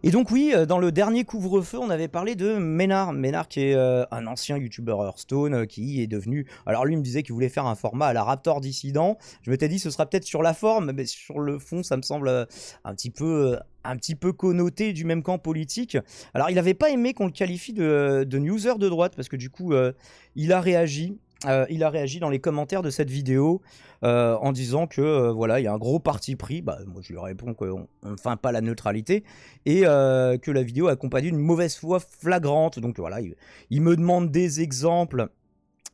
Et donc oui, dans le dernier couvre-feu, on avait parlé de Ménard. Ménard qui est un ancien youtubeur Hearthstone qui est devenu... Alors lui il me disait qu'il voulait faire un format à la Raptor Dissident. Je m'étais dit ce sera peut-être sur la forme, mais sur le fond ça me semble un petit peu connoté du même camp politique. Alors il n'avait pas aimé qu'on le qualifie de newser de droite, parce que du coup il a réagi. Il a réagi dans les commentaires de cette vidéo en disant que voilà, il y a un gros parti pris. Bah, moi, je lui réponds qu'on ne feint pas la neutralité et que la vidéo est accompagnée d'une mauvaise foi flagrante. Donc voilà, il me demande des exemples.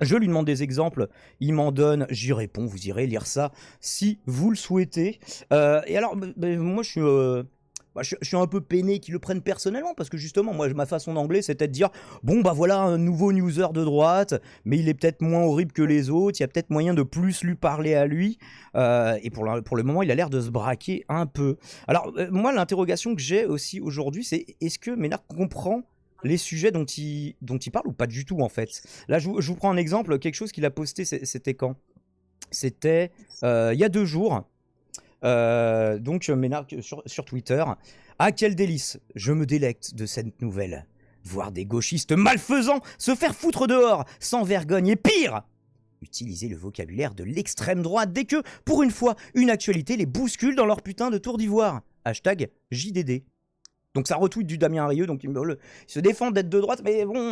Je lui demande des exemples, il m'en donne, j'y réponds, vous irez lire ça si vous le souhaitez. Et alors, moi je suis un peu peiné qu'ils le prennent personnellement, parce que justement, moi, ma façon d'anglais, c'était de dire bon, bah voilà, un nouveau newser de droite, mais il est peut-être moins horrible que les autres, il y a peut-être moyen de plus lui parler à lui. Et pour le moment, il a l'air de se braquer un peu. Alors, moi, l'interrogation que j'ai aussi aujourd'hui, c'est est-ce que Ménard comprend les sujets dont il parle ou pas du tout en fait. Là, je vous prends un exemple, quelque chose qu'il a posté, c'était quand? C'était il y a 2 jours. Donc Ménard sur Twitter. Ah quel délice, je me délecte de cette nouvelle. Voir des gauchistes malfaisants se faire foutre dehors, sans vergogne et pire, utiliser le vocabulaire de l'extrême droite dès que, pour une fois, une actualité les bouscule dans leur putain de tour d'ivoire. Hashtag JDD. Donc ça retweet du Damien Rieu, donc il se défend d'être de droite, mais bon,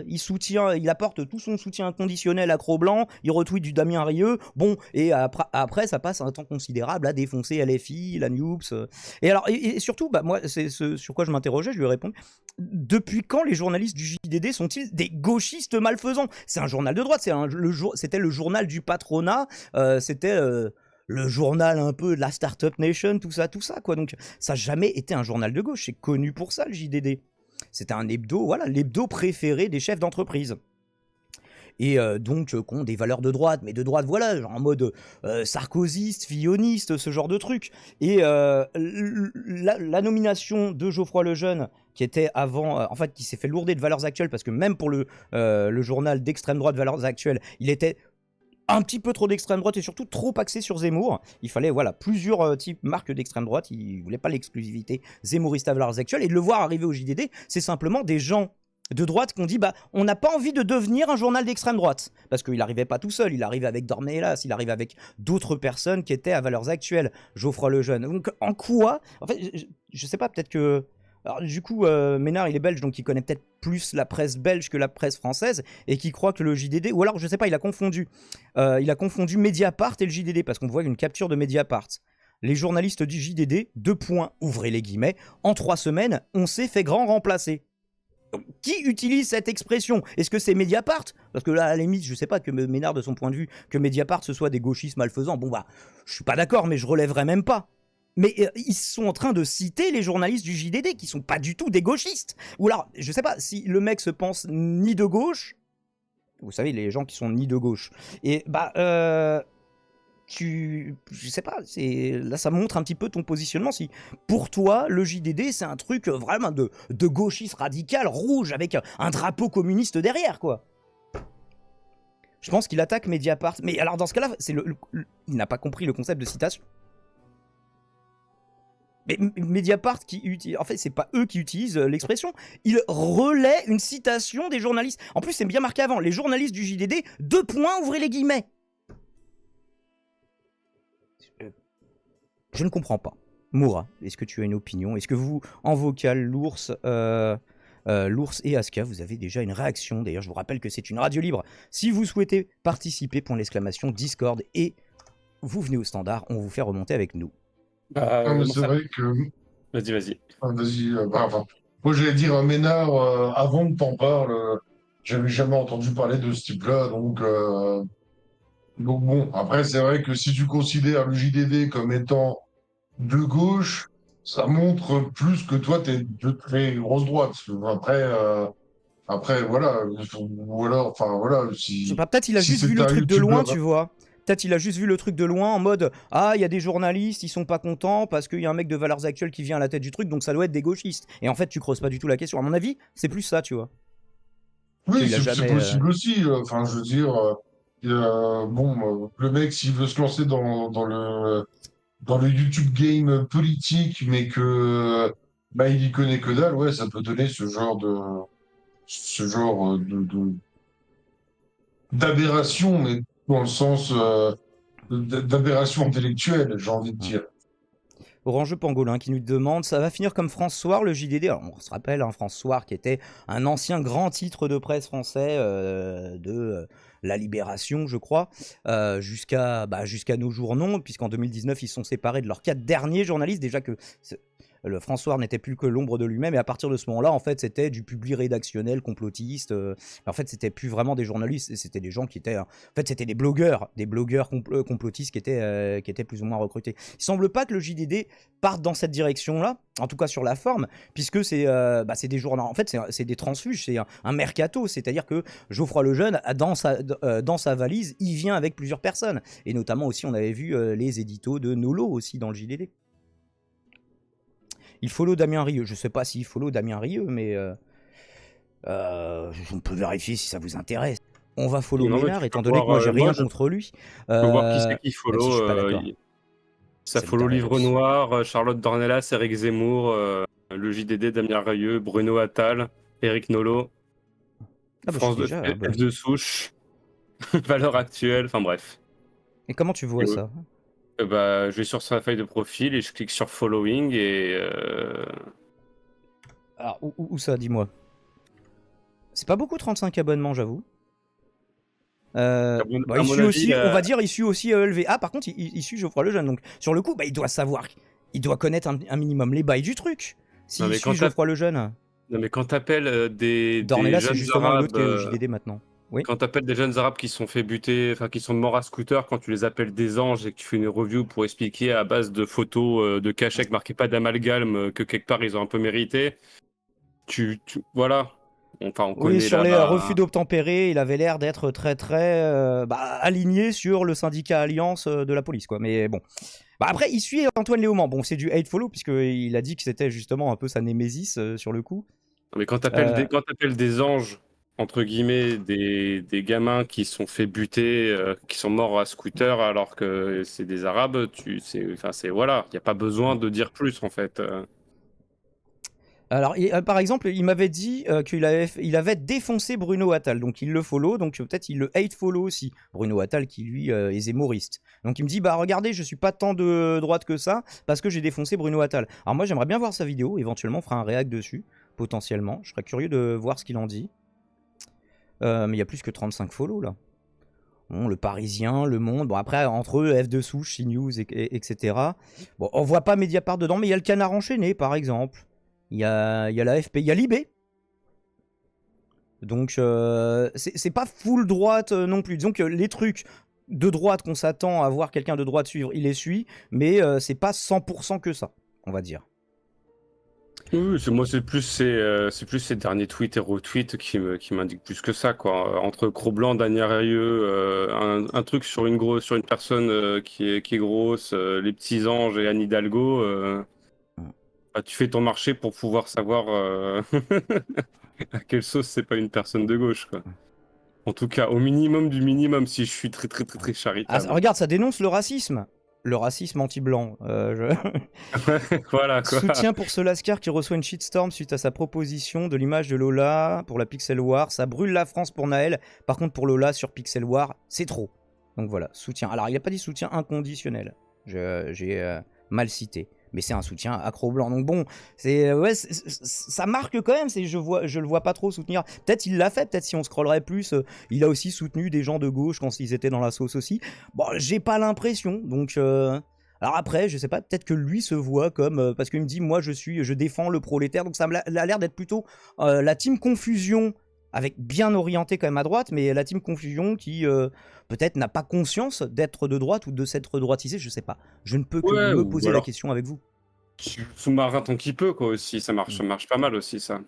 il apporte tout son soutien inconditionnel à Cro-Blanc, il retweet du Damien Rieu, bon, et après ça passe un temps considérable à défoncer LFI, la Newps. Et alors, et surtout, bah, moi, c'est ce sur quoi je m'interrogeais, je lui ai répondu, depuis quand les journalistes du JDD sont-ils des gauchistes malfaisants? C'est un journal de droite, c'était le journal du patronat, c'était... le journal un peu de la Startup Nation, tout ça, quoi. Donc, ça n'a jamais été un journal de gauche. C'est connu pour ça, le JDD. C'était un hebdo, voilà, l'hebdo préféré des chefs d'entreprise. Et donc, qui ont des valeurs de droite, mais de droite, voilà, genre en mode sarkozyste, filloniste, ce genre de truc. Et la nomination de Geoffroy Lejeune, qui était avant, en fait, qui s'est fait lourder de Valeurs Actuelles, parce que même pour le journal d'extrême droite Valeurs Actuelles, il était un petit peu trop d'extrême droite et surtout trop axé sur Zemmour. Il fallait voilà plusieurs types marques d'extrême droite. Il voulait pas l'exclusivité Zemmouriste à valeurs actuelles. Et de le voir arriver au JDD, c'est simplement des gens de droite qui ont dit bah on n'a pas envie de devenir un journal d'extrême droite, parce qu'il n'arrivait pas tout seul, il arrivait avec Dornelas, il arrivait avec d'autres personnes qui étaient à valeurs actuelles, Geoffroy Lejeune. Donc en quoi, en fait, je sais pas, peut-être que alors, du coup, Ménard, il est belge, donc il connaît peut-être plus la presse belge que la presse française, et qui croit que le JDD, ou alors, je sais pas, il a confondu. Il a confondu Mediapart et le JDD, parce qu'on voit une capture de Mediapart. Les journalistes du JDD, 2 points, ouvrez les guillemets, en 3 semaines, on s'est fait grand remplacer. Donc, qui utilise cette expression? Est-ce que c'est Mediapart? Parce que là, à la limite, je sais pas que Ménard, de son point de vue, que Mediapart ce soit des gauchistes malfaisants. Bon, bah, je suis pas d'accord, mais je relèverais même pas. Mais ils sont en train de citer les journalistes du JDD qui sont pas du tout des gauchistes. Ou alors, je sais pas, si le mec se pense ni de gauche, vous savez, les gens qui sont ni de gauche, et bah, je sais pas, là ça montre un petit peu ton positionnement. Si pour toi, le JDD c'est un truc vraiment de gauchiste radical, rouge, avec un drapeau communiste derrière, quoi. Je pense qu'il attaque Mediapart. Mais alors, dans ce cas-là, il n'a pas compris le concept de citation. Mais Mediapart qui utilise, en fait, c'est pas eux qui utilisent l'expression. Ils relaient une citation des journalistes. En plus, c'est bien marqué avant. Les journalistes du JDD, 2 points, ouvrez les guillemets. Je ne comprends pas. Moura, est-ce que tu as une opinion? Est-ce que vous, en vocal, l'ours et Aska, vous avez déjà une réaction? D'ailleurs, je vous rappelle que c'est une radio libre. Si vous souhaitez participer, point d'exclamation, Discord, et vous venez au standard, on vous fait remonter avec nous. Bah, Non, mais moi, c'est vrai que. Vas-y, vas-y. Vas-y, enfin, moi, j'allais dire à Ménard, avant que t'en parles, j'avais jamais entendu parler de ce type-là. Donc bon, après, c'est vrai que si tu considères le JDD comme étant de gauche, ça montre plus que toi, t'es de très grosse droite. Après, voilà. Ou alors, enfin, voilà, Je sais pas, peut-être il a si juste vu c'est le un truc de loin, youtubeur. tu vois. Peut-être il a juste vu le truc de loin en mode ah, il y a des journalistes, ils sont pas contents parce qu'il y a un mec de Valeurs Actuelles qui vient à la tête du truc, donc ça doit être des gauchistes. Et en fait, tu creuses pas du tout la question. À mon avis, c'est plus ça, tu vois. Parce Oui, qu'il a c'est jamais. possible aussi. Enfin, je veux dire, bon, le mec, s'il veut se lancer dans le YouTube game politique, mais que bah, il y connaît que dalle, ouais, ça peut donner ce genre d'aberration, mais dans le sens d'aberration intellectuelle, j'ai envie de dire. Orange Pangolin qui nous demande, ça va finir comme France Soir le JDD. Alors, on se rappelle, hein, France Soir qui était un ancien grand titre de presse français de la Libération, je crois, jusqu'à nos jours non, puisqu'en 2019 ils se sont séparés de leurs 4 derniers journalistes. Déjà que le François n'était plus que l'ombre de lui-même, et à partir de ce moment-là, en fait, c'était du public rédactionnel, complotiste. En fait, c'était plus vraiment des journalistes, c'était des gens qui étaient, en fait, c'était des blogueurs complotistes qui étaient plus ou moins recrutés. Il semble pas que le JDD parte dans cette direction-là, en tout cas sur la forme, puisque c'est des journaux. En fait, c'est des transfuges, c'est un mercato, c'est-à-dire que Geoffroy Lejeune, dans sa valise, il vient avec plusieurs personnes, et notamment aussi, on avait vu les éditos de Nolo aussi dans le JDD. Il follow Damien Rieu. Je sais pas s'il follow Damien Rieu, mais on peut vérifier si ça vous intéresse. On va follow Non, mais Ménard, tu peux étant donné que moi voir, j'ai rien je contre lui. peux voir qui c'est qui Même si follow. je suis pas d'accord. Ça C'est le follow Livre Darelos. Noir, Charlotte Dornelas, Eric Zemmour, le JDD, Damien Rieu, Bruno Attal, Eric Nolot, Ah bah je suis France 2, déjà F abonné. de Souche, Valeurs Actuelles, enfin bref. Et comment tu vois Et, ça? bah, je vais sur sa feuille de profil et je clique sur Following et Alors, où ça, dis-moi? C'est pas beaucoup 35 abonnements, j'avoue. Bah, à il mon suit avis, aussi, on va dire, il suit aussi ELV. Ah, par contre, il suit Geoffroy Lejeune. Donc, sur le coup, bah, il doit savoir, il doit connaître un minimum les bails du truc. non S'il mais suit Geoffroy Lejeune. non, mais quand t'appelles des Dornelas, c'est jeunes justement l'autre arabes, qui est au JDD maintenant. Oui. quand t'appelles des jeunes arabes qui se sont fait buter, enfin qui sont morts à scooter, quand tu les appelles des anges et que tu fais une review pour expliquer à base de photos de cachets marqués pas d'amalgame que quelque part ils ont un peu mérité, voilà. Enfin, on Oui, connaît sur les refus là. d'obtempérer, il avait l'air d'être très aligné sur le syndicat Alliance de la police, quoi. Mais bon. Bah après, il suit Antoine Léaumont. Bon, c'est du hate follow, puisqu'il a dit que c'était justement un peu sa némésis sur le coup. Mais Euh, quand t'appelles des anges, entre guillemets, des gamins qui sont fait buter, qui sont morts à scooter alors que c'est des arabes, enfin, voilà, il n'y a pas besoin de dire plus en fait. Alors, par exemple, il m'avait dit qu'il avait défoncé Bruno Attal, donc il le follow, donc peut-être il le hate follow aussi. Bruno Attal qui lui est zémoriste. Donc il me dit, bah regardez, je suis pas tant de droite que ça, parce que j'ai défoncé Bruno Attal. Alors moi j'aimerais bien voir sa vidéo, éventuellement on fera un réact dessus, potentiellement. Je serais curieux de voir ce qu'il en dit. Mais il y a plus que 35 follow là. Bon, le Parisien, Le Monde, bon après entre eux, F de Souche, CNews, etc. Bon, on voit pas Mediapart dedans, mais il y a le Canard enchaîné par exemple. Il y a l'AFP, il y a Libé. Donc c'est pas full droite non plus. Disons que les trucs de droite qu'on s'attend à voir quelqu'un de droite suivre, il les suit, mais c'est pas 100% que ça, on va dire. Oui, moi c'est plus ces derniers tweets et retweets qui m'indiquent plus que ça quoi. Entre Cro-Blanc, Daniel Rieu, un truc sur une personne qui est grosse, les petits anges et Anne Hidalgo. Bah, tu fais ton marché pour pouvoir savoir à quelle sauce c'est pas une personne de gauche quoi. En tout cas, au minimum du minimum, si je suis très très très très Ah, charitable. regarde, ça dénonce le racisme. Le racisme anti-blanc. Voilà quoi. Soutien pour ce Lascar qui reçoit une shitstorm suite à sa proposition de l'image de Lola pour la Pixel War. Ça brûle la France pour Naël. Par contre, pour Lola sur Pixel War, c'est trop. Donc voilà, soutien. Alors, il n'a pas dit soutien inconditionnel. J'ai mal cité. Mais c'est un soutien accro-blanc. Donc bon, ça marque quand même. Je le vois pas trop soutenir. Peut-être il l'a fait. Peut-être si on scrollerait plus, il a aussi soutenu des gens de gauche quand ils étaient dans la sauce aussi. Bon, j'ai pas l'impression. Donc... alors après, je sais pas, peut-être que lui se voit comme parce qu'il me dit moi je défends le prolétaire, donc ça a l'air d'être plutôt la team confusion avec bien orienté quand même à droite, mais la team confusion qui peut-être n'a pas conscience d'être de droite ou de s'être droitisé, je sais pas. Je ne peux que Ouais, me ou poser la alors question avec vous. tu sous-marin tant qu'il peut quoi aussi, ça marche pas mal aussi ça.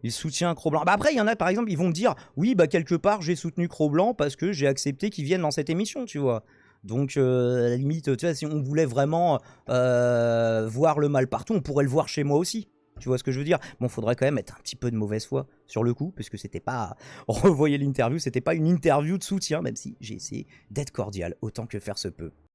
Il soutient Cro-Blanc. Bah après, il y en a par exemple, ils vont me dire oui, bah quelque part j'ai soutenu Cro-Blanc parce que j'ai accepté qu'ils viennent dans cette émission, tu vois. Donc, à la limite, tu vois, si on voulait vraiment voir le mal partout, on pourrait le voir chez moi aussi. Tu vois ce que je veux dire? Bon, faudrait quand même être un petit peu de mauvaise foi sur le coup, parce que c'était pas. Revoyez l'interview, c'était pas une interview de soutien, même si j'ai essayé d'être cordial autant que faire se peut.